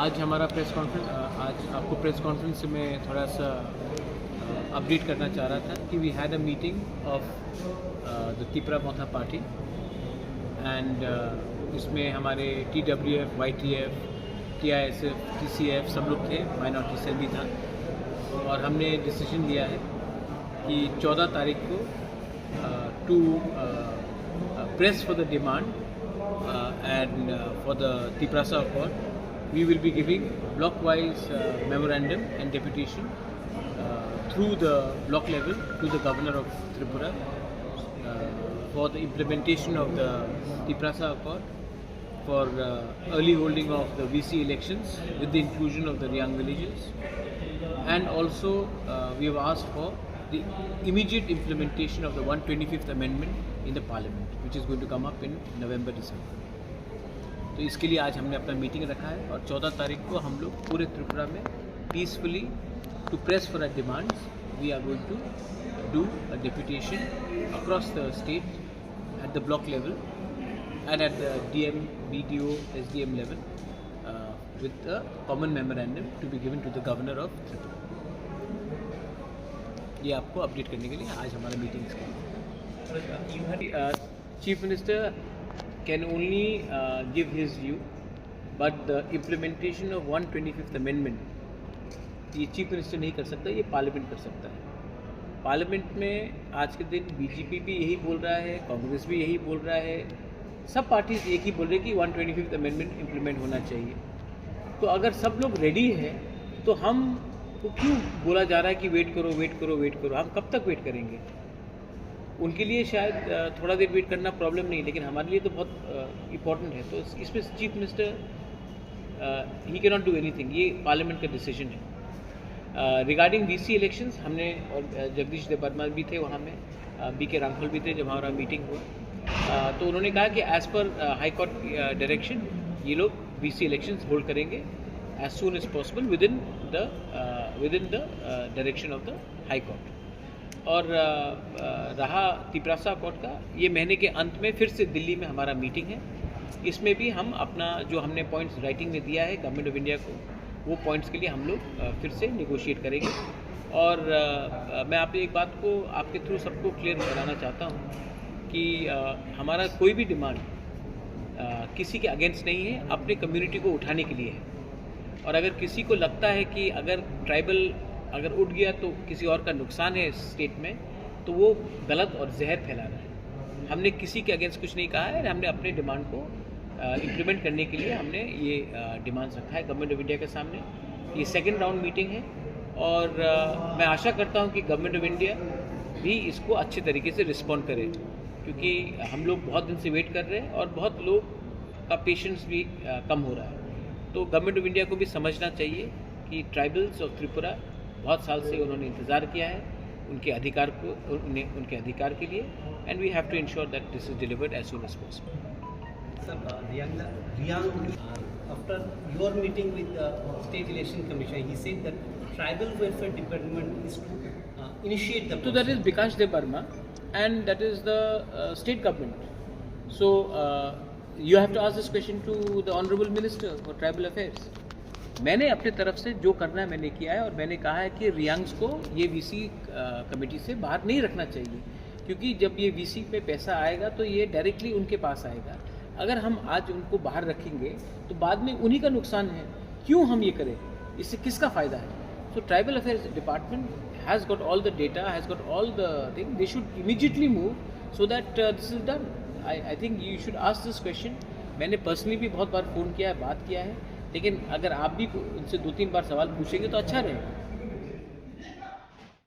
आज हमारा press conference आज आपको प्रेस कॉन्फ्रेंस में थोड़ा सा अपडेट करना चाह रहा था कि we had a meeting of the Tripura Motha party and इसमें हमारे TWF, YTF, TISF, TCF सब लोग थे, माइनॉरिटी सेल भी था और हमने डिसीजन लिया है कि 14 तारीख को to press for the demand and for the Tiprasa Accord, we will be giving block-wise memorandum and deputation through the block level to the Governor of Tripura for the implementation of the Tiprasa Accord, for early holding of the VC elections with the inclusion of the young villages, and also we have asked for the immediate implementation of the 125th Amendment in the Parliament, which is going to come up in November-December. तो इसके लिए आज हमने अपना meeting रखा है और 14 तारीख को हम लोग पूरे त्रिपुरा में peacefully to press for a demands we are going to do a deputation across the state at the block level and at the DM, BDO, SDM level with a common memorandum to be given to the Governor of Tripura. ये आपको update करने के लिए आज हमारा meeting इसका chief minister can only give his view, but the implementation of 125th Amendment ये chief minister नहीं कर सकता, ये पार्लियामेंट कर सकता है। पार्लियामेंट में आज के दिन BJP भी यही बोल रहा है, कांग्रेस भी यही बोल रहा है, सब पार्टीज एक ही बोल रहे कि 125th Amendment इम्प्लीमेंट होना चाहिए। तो अगर सब लोग रेडी है तो हम को क्यों बोला जा रहा है कि वेट करो वेट करो वेट करो, हम कब तक वेट करेंगे? उनके लिए शायद थोड़ा देर वेट करना प्रॉब्लम नहीं, लेकिन हमारे लिए तो बहुत इम्पॉर्टेंट है। तो इसमें chief minister he can not do anything, ये पार्लियामेंट का डिसीजन है। रिगार्डिंग VC इलेक्शंस हमने और जगदीश देवर्मा भी थे वहाँ में, BK रांखल भी थे जब हमारा मीटिंग हुआ, तो उन्होंने कहा कि as per high court direction ये लोग VC इलेक्शंस होल्ड करेंगे as soon as possible within the direction of the high court. और रहा तिप्रासा अकॉर्ड का, ये महीने के अंत में फिर से दिल्ली में हमारा मीटिंग है। इसमें भी हम अपना जो हमने पॉइंट्स राइटिंग में दिया है गवर्नमेंट ऑफ इंडिया को, वो पॉइंट्स के लिए हम लोग फिर से निगोशिएट करेंगे। और मैं आप एक बात को आपके थ्रू सबको क्लियर कराना चाहता हूँ कि हमारा कोई भी डिमांड किसी के अगेंस्ट नहीं है, अपने कम्युनिटी को उठाने के लिए है। और अगर किसी को लगता है कि अगर ट्राइबल अगर उठ गया तो किसी और का नुकसान है स्टेट में, तो वो गलत और जहर फैला रहा है। हमने किसी के अगेंस्ट कुछ नहीं कहा है, हमने अपने डिमांड को इम्प्लीमेंट करने के लिए हमने ये डिमांड्स रखा है गवर्नमेंट ऑफ इंडिया के सामने। ये सेकंड राउंड मीटिंग है और मैं आशा करता हूँ कि गवर्नमेंट ऑफ इंडिया भी इसको अच्छे तरीके से रिस्पॉन्ड करे, क्योंकि हम लोग बहुत दिन से वेट कर रहे हैं और बहुत लोग का पेशेंस भी कम हो रहा है। तो गवर्नमेंट ऑफ इंडिया को भी समझना चाहिए कि ट्राइबल्स ऑफ त्रिपुरा बहुत साल से उन्होंने इंतज़ार किया है उनके अधिकार को, उनके अधिकार के लिए, and we have to ensure that this is delivered as soon as possible. After your meeting with the State Election Commission, he said that Tribal Welfare Department is to initiate the process. So that is Bikash Debarma and that is the state government. So you have to ask this question to the Honorable Minister for Tribal Affairs. मैंने अपने तरफ से जो करना है मैंने किया है और मैंने कहा है कि रियांग्स को ये VC कमेटी से बाहर नहीं रखना चाहिए, क्योंकि जब ये VC पे पैसा आएगा तो ये डायरेक्टली उनके पास आएगा। अगर हम आज उनको बाहर रखेंगे तो बाद में उन्हीं का नुकसान है, क्यों हम ये करें? इससे किसका फ़ायदा है? So tribal affairs department has got all the data, has got all the thing, they should immediately move so that this is done. I think you should ask this question. मैंने पर्सनली भी बहुत बार phone किया है, बात किया है, लेकिन अगर आप भी उनसे 2-3 बार सवाल पूछेंगे तो अच्छा रहेगा।